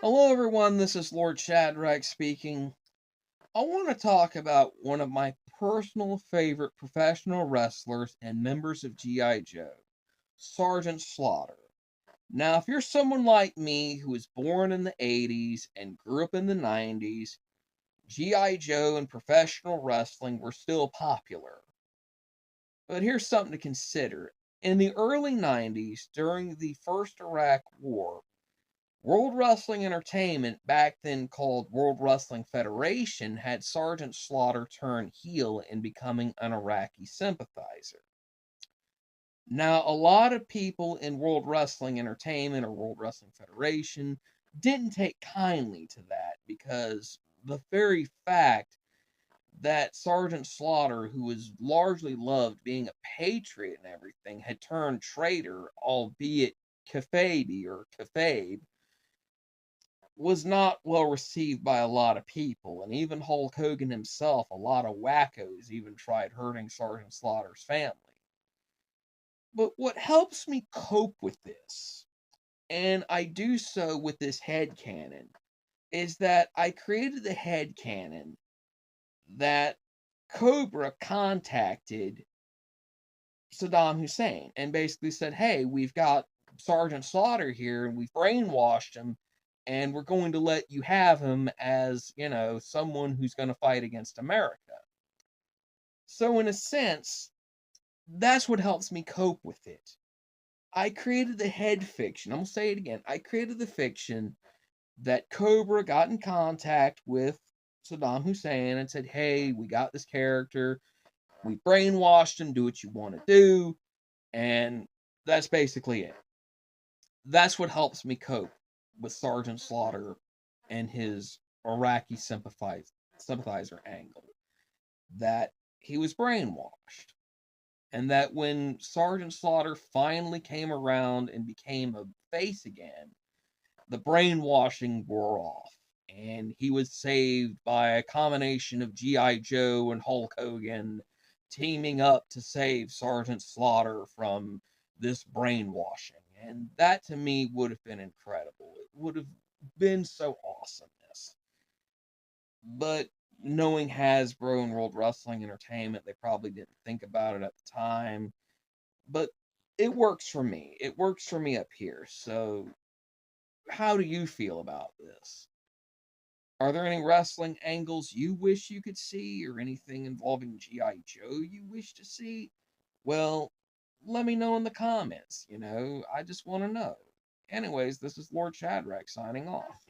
Hello, everyone. This is Lord Shadrach speaking. I want to talk about one of my personal favorite professional wrestlers and members of G.I. Joe, Sergeant Slaughter. Now, if you're someone like me who was born in the 80s and grew up in the 90s, G.I. Joe and professional wrestling were still popular. But here's something to consider. In the early 90s, during the first Iraq War, World Wrestling Entertainment, back then called World Wrestling Federation, had Sergeant Slaughter turn heel in becoming an Iraqi sympathizer. Now, a lot of people in World Wrestling Entertainment or World Wrestling Federation didn't take kindly to that because the very fact that Sergeant Slaughter, who was largely loved being a patriot and everything, had turned traitor, albeit kayfabe, was not well received by a lot of people, and even Hulk Hogan himself, a lot of wackos even tried hurting Sergeant Slaughter's family. But what helps me cope with this, and I do so with this headcanon, is that I created the headcanon that Cobra contacted Saddam Hussein and basically said, hey, we've got Sergeant Slaughter here and we've brainwashed him and we're going to let you have him as, someone who's going to fight against America. So, in a sense, that's what helps me cope with it. I created the head fiction. I'm going to say it again. I created the fiction that Cobra got in contact with Saddam Hussein and said, hey, we got this character. We brainwashed him. Do what you want to do. And that's basically it. That's what helps me cope with Sergeant Slaughter and his Iraqi sympathizer angle. That he was brainwashed. And that when Sergeant Slaughter finally came around and became a face again, the brainwashing wore off. And he was saved by a combination of G.I. Joe and Hulk Hogan teaming up to save Sergeant Slaughter from this brainwashing. And that to me would have been incredible. It would have been so awesomeness. But knowing Hasbro and World Wrestling Entertainment, they probably didn't think about it at the time. But it works for me. It works for me up here. So, how do you feel about this? Are there any wrestling angles you wish you could see, or anything involving G.I. Joe you wish to see? Well, let me know in the comments. I just want to know. Anyways, this is Lord Shadrach signing off.